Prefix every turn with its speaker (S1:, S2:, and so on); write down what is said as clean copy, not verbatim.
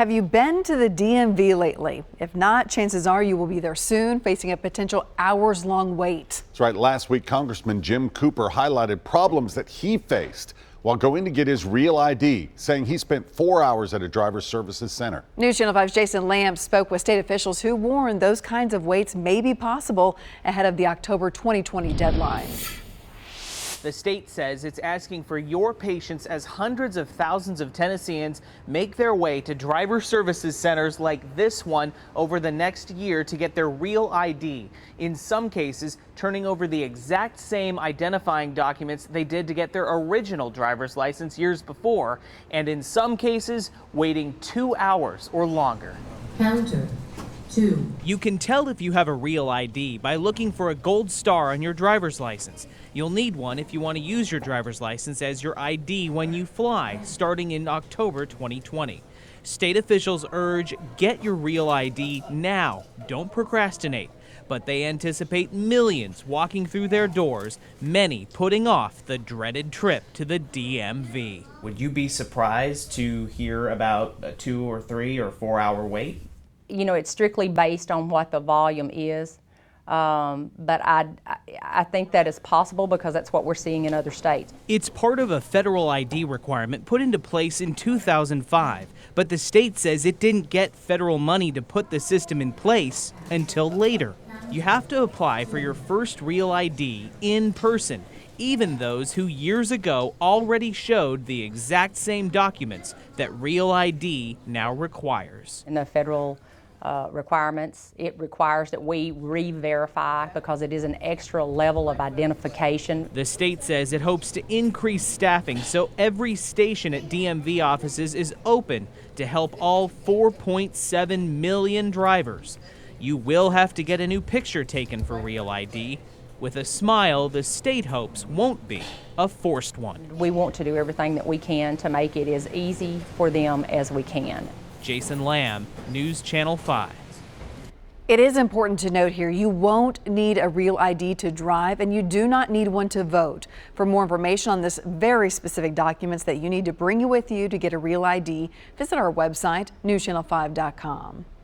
S1: Have you been to the DMV lately? If not, chances are you will be there soon, facing a potential hours-long wait.
S2: That's right. Last week, Congressman Jim Cooper highlighted problems that he faced while going to get his real ID, saying he spent 4 hours at a driver services center.
S1: News Channel 5's Jason Lamb spoke with state officials who warn those kinds of waits may be possible ahead of the October 2020 deadline.
S3: The state says it's asking for your patience as hundreds of thousands of Tennesseans make their way to driver services centers like this one over the next year to get their real ID. In some cases, turning over the exact same identifying documents they did to get their original driver's license years before, and in some cases, waiting 2 hours or longer.
S4: Counter 2.
S3: You can tell if you have a real ID by looking for a gold star on your driver's license. You'll need one if you want to use your driver's license as your ID when you fly, starting in October 2020. State officials urge get your real ID now. Don't procrastinate. But they anticipate millions walking through their doors, many putting off the dreaded trip to the DMV.
S5: Would you be surprised to hear about a 2 or 3 or 4 hour wait?
S6: You know, it's strictly based on what the volume is. But I think that is possible because that's what we're seeing in other states.
S3: It's part of a federal ID requirement put into place in 2005, but the state says it didn't get federal money to put the system in place until later. You have to apply for your first real ID in person, even those who years ago already showed the exact same documents that Real ID now requires.
S6: In the federal requirements, it requires that we re-verify because it is an extra level of identification.
S3: The state says it hopes to increase staffing so every station at DMV offices is open to help all 4.7 million drivers. You will have to get a new picture taken for Real ID. With a smile, the state hopes won't be a forced one.
S6: We want to do everything that we can to make it as easy for them as we can.
S3: Jason Lamb, News Channel 5.
S1: It is important to note here, you won't need a real ID to drive, and you do not need one to vote. For more information on this very specific documents that you need to bring you with you to get a real ID, visit our website, newschannel5.com.